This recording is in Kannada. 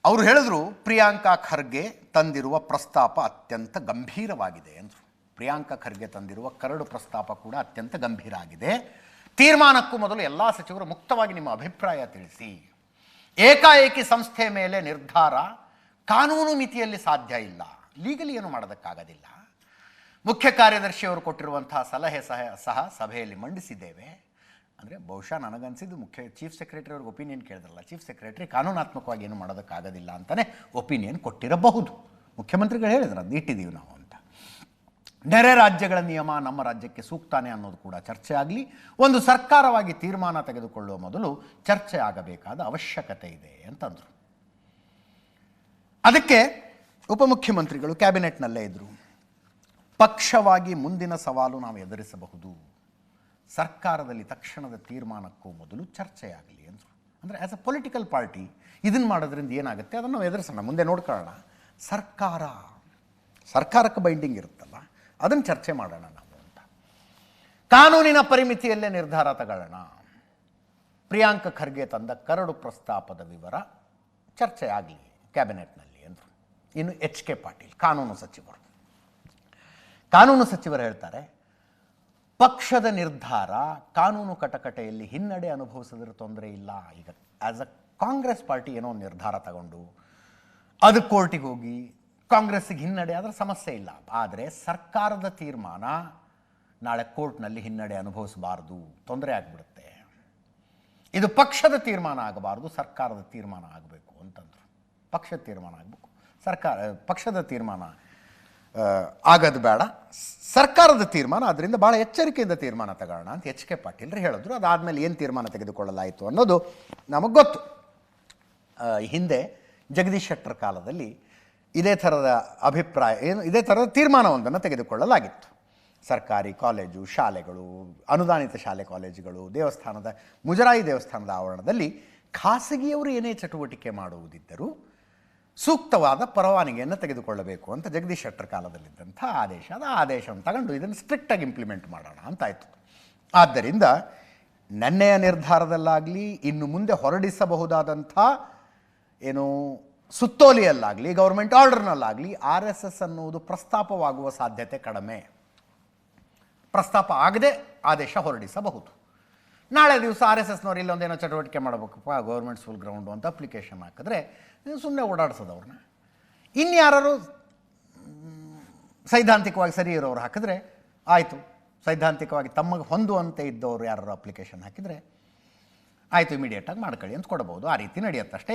ಅವರು ಹೇಳಿದ್ರು ಪ್ರಿಯಾಂಕಾ ಖರ್ಗೆ ತಂದಿರುವ ಪ್ರಸ್ತಾಪ ಅತ್ಯಂತ ಗಂಭೀರವಾಗಿದೆ ಎಂದರು. ಪ್ರಿಯಾಂಕಾ ಖರ್ಗೆ ತಂದಿರುವ ಕರಡು ಪ್ರಸ್ತಾಪ ಕೂಡ ಅತ್ಯಂತ ಗಂಭೀರ ಆಗಿದೆ. ತೀರ್ಮಾನಕ್ಕೂ ಮೊದಲು ಎಲ್ಲ ಸಚಿವರು ಮುಕ್ತವಾಗಿ ನಿಮ್ಮ ಅಭಿಪ್ರಾಯ ತಿಳಿಸಿ. ಏಕಾಏಕಿ ಸಂಸ್ಥೆ ಮೇಲೆ ನಿರ್ಧಾರ ಕಾನೂನು ಮಿತಿಯಲ್ಲಿ ಸಾಧ್ಯ ಇಲ್ಲ, ಲೀಗಲಿ ಏನು ಮಾಡೋದಕ್ಕಾಗೋದಿಲ್ಲ. ಮುಖ್ಯ ಕಾರ್ಯದರ್ಶಿಯವರು ಕೊಟ್ಟಿರುವಂತಹ ಸಲಹೆ ಸಹ ಸಭೆಯಲ್ಲಿ ಮಂಡಿಸಿದ್ದೇವೆ. ಅಂದರೆ ಬಹುಶಃ ನನಗನ್ಸಿದ್ದು ಚೀಫ್ ಸೆಕ್ರೆಟರಿ ಅವ್ರಿಗೆ ಒಪಿನಿಯನ್ ಕೇಳಿದ್ರಲ್ಲ, ಚೀಫ್ ಸೆಕ್ರೆಟರಿ ಕಾನೂನಾತ್ಮಕವಾಗಿ ಏನು ಮಾಡೋದಕ್ಕಾಗೋದಿಲ್ಲ ಅಂತಲೇ ಒಪಿನಿಯನ್ ಕೊಟ್ಟಿರಬಹುದು. ಮುಖ್ಯಮಂತ್ರಿಗಳು ಹೇಳಿದ್ರು ಅದು ಇಟ್ಟಿದ್ದೀವಿ ನಾವು ಅಂತ. ನೆರೆ ರಾಜ್ಯಗಳ ನಿಯಮ ನಮ್ಮ ರಾಜ್ಯಕ್ಕೆ ಸೂಕ್ತಾನೆ ಅನ್ನೋದು ಕೂಡ ಚರ್ಚೆ ಆಗಲಿ. ಒಂದು ಸರ್ಕಾರವಾಗಿ ತೀರ್ಮಾನ ತೆಗೆದುಕೊಳ್ಳುವ ಮೊದಲು ಚರ್ಚೆ ಆಗಬೇಕಾದ ಅವಶ್ಯಕತೆ ಇದೆ ಅಂತಂದರು. ಅದಕ್ಕೆ ಉಪಮುಖ್ಯಮಂತ್ರಿಗಳು ಕ್ಯಾಬಿನೆಟ್ನಲ್ಲೇ ಇದ್ದರು. ಪಕ್ಷವಾಗಿ ಮುಂದಿನ ಸವಾಲು ನಾವು ಎದುರಿಸಬಹುದು, ಸರ್ಕಾರದಲ್ಲಿ ತಕ್ಷಣದ ತೀರ್ಮಾನಕ್ಕೂ ಮೊದಲು ಚರ್ಚೆಯಾಗಲಿ ಅಂದರು. ಅಂದರೆ ಆ್ಯಸ್ ಅ ಪೊಲಿಟಿಕಲ್ ಪಾರ್ಟಿ ಇದನ್ನು ಮಾಡೋದ್ರಿಂದ ಏನಾಗುತ್ತೆ ಅದನ್ನು ನಾವು ಎದುರಿಸೋಣ, ಮುಂದೆ ನೋಡ್ಕೊಳ್ಳೋಣ. ಸರ್ಕಾರಕ್ಕೆ ಬೈಂಡಿಂಗ್ ಇರುತ್ತಲ್ಲ, ಅದನ್ನು ಚರ್ಚೆ ಮಾಡೋಣ ನಾವು ಅಂತ. ಕಾನೂನಿನ ಪರಿಮಿತಿಯಲ್ಲೇ ನಿರ್ಧಾರ ತಗೊಳ್ಳೋಣ. ಪ್ರಿಯಾಂಕಾ ಖರ್ಗೆ ತಂದ ಕರಡು ಪ್ರಸ್ತಾಪದ ವಿವರ ಚರ್ಚೆ ಆಗಲಿ ಕ್ಯಾಬಿನೆಟ್ನಲ್ಲಿ ಅಂದರು. ಇನ್ನು ಎಚ್ ಕೆ ಪಾಟೀಲ್ ಕಾನೂನು ಸಚಿವರು ಹೇಳ್ತಾರೆ, ಪಕ್ಷದ ನಿರ್ಧಾರ ಕಾನೂನು ಕಟಕಟೆಯಲ್ಲಿ ಹಿನ್ನಡೆ ಅನುಭವಿಸಿದ್ರೆ ತೊಂದರೆ ಇಲ್ಲ. ಈಗ ಆ್ಯಸ್ ಅ ಕಾಂಗ್ರೆಸ್ ಪಾರ್ಟಿ ಏನೋ ಒಂದು ನಿರ್ಧಾರ ತಗೊಂಡು ಅದು ಕೋರ್ಟಿಗೆ ಹೋಗಿ ಕಾಂಗ್ರೆಸ್ಸಿಗೆ ಹಿನ್ನಡೆ ಆದರೆ ಸಮಸ್ಯೆ ಇಲ್ಲ. ಆದರೆ ಸರ್ಕಾರದ ತೀರ್ಮಾನ ನಾಳೆ ಕೋರ್ಟ್ನಲ್ಲಿ ಹಿನ್ನಡೆ ಅನುಭವಿಸಬಾರ್ದು, ತೊಂದರೆ ಆಗಿಬಿಡುತ್ತೆ. ಇದು ಪಕ್ಷದ ತೀರ್ಮಾನ ಆಗಬಾರ್ದು, ಸರ್ಕಾರದ ತೀರ್ಮಾನ ಆಗಬೇಕು ಅಂತಂದರು. ಪಕ್ಷದ ತೀರ್ಮಾನ ಆಗಬೇಕು, ಪಕ್ಷದ ತೀರ್ಮಾನ ಆಗೋದು ಬೇಡ, ಸರ್ಕಾರದ ತೀರ್ಮಾನ, ಅದರಿಂದ ಭಾಳ ಎಚ್ಚರಿಕೆಯಿಂದ ತೀರ್ಮಾನ ತಗೊಳ್ಳೋಣ ಅಂತ ಎಚ್ ಕೆ ಪಾಟೀಲ್ರು ಹೇಳಿದ್ರು. ಅದಾದಮೇಲೆ ಏನು ತೀರ್ಮಾನ ತೆಗೆದುಕೊಳ್ಳಲಾಯಿತು ಅನ್ನೋದು ನಮಗೆ ಗೊತ್ತು. ಹಿಂದೆ ಜಗದೀಶ್ ಶೆಟ್ಟರ್ ಕಾಲದಲ್ಲಿ ಇದೇ ಥರದ ಇದೇ ಥರದ ತೀರ್ಮಾನವೊಂದನ್ನು ತೆಗೆದುಕೊಳ್ಳಲಾಗಿತ್ತು. ಸರ್ಕಾರಿ ಕಾಲೇಜು, ಶಾಲೆಗಳು, ಅನುದಾನಿತ ಶಾಲೆ ಕಾಲೇಜುಗಳು, ಮುಜರಾಯಿ ದೇವಸ್ಥಾನದ ಆವರಣದಲ್ಲಿ ಖಾಸಗಿಯವರು ಏನೇ ಚಟುವಟಿಕೆ ಮಾಡುವುದಿದ್ದರೂ ಸೂಕ್ತವಾದ ಪರವಾನಗಿಯನ್ನು ತೆಗೆದುಕೊಳ್ಳಬೇಕು ಅಂತ ಜಗದೀಶ್ ಶೆಟ್ಟರ್ ಕಾಲದಲ್ಲಿದ್ದಂಥ ಆದೇಶವನ್ನು ತಗೊಂಡು ಇದನ್ನು ಸ್ಟ್ರಿಕ್ಟಾಗಿ ಇಂಪ್ಲಿಮೆಂಟ್ ಮಾಡೋಣ ಅಂತಾಯಿತು. ಆದ್ದರಿಂದ ನೆನ್ನೆಯ ನಿರ್ಧಾರದಲ್ಲಾಗಲಿ ಇನ್ನು ಮುಂದೆ ಹೊರಡಿಸಬಹುದಾದಂಥ ಸುತ್ತೋಲೆಯಲ್ಲಾಗಲಿ ಗೌರ್ಮೆಂಟ್ ಆರ್ಡರ್ನಲ್ಲಾಗಲಿ RSS ಅನ್ನುವುದು ಪ್ರಸ್ತಾಪವಾಗುವ ಸಾಧ್ಯತೆ ಕಡಿಮೆ. ಪ್ರಸ್ತಾಪ ಆಗದೆ ಆದೇಶ ಹೊರಡಿಸಬಹುದು. ನಾಳೆ ದಿವಸ RSSನವ್ರು ಇಲ್ಲೊಂದೇನೋ ಚಟುವಟಿಕೆ ಮಾಡಬೇಕಪ್ಪ ಗೌರ್ಮೆಂಟ್ ಸ್ಕೂಲ್ ಗ್ರೌಂಡು ಅಂತ ಅಪ್ಲಿಕೇಶನ್ ಹಾಕಿದ್ರೆ ಸುಮ್ಮನೆ ಓಡಾಡಿಸೋದು ಅವ್ರನ್ನ. ಇನ್ಯಾರು ಸೈದ್ಧಾಂತಿಕವಾಗಿ ಸರಿ ಇರೋರು ಹಾಕಿದ್ರೆ ಆಯಿತು, ಸೈದ್ಧಾಂತಿಕವಾಗಿ ತಮಗೆ ಹೊಂದುವಂತೆ ಇದ್ದವರು ಯಾರು ಅಪ್ಲಿಕೇಶನ್ ಹಾಕಿದರೆ ಆಯಿತು, ಇಮಿಡಿಯೇಟಾಗಿ ಮಾಡ್ಕೊಳ್ಳಿ ಅಂತ ಕೊಡಬಹುದು. ಆ ರೀತಿ ನಡೆಯುತ್ತಷ್ಟೇ.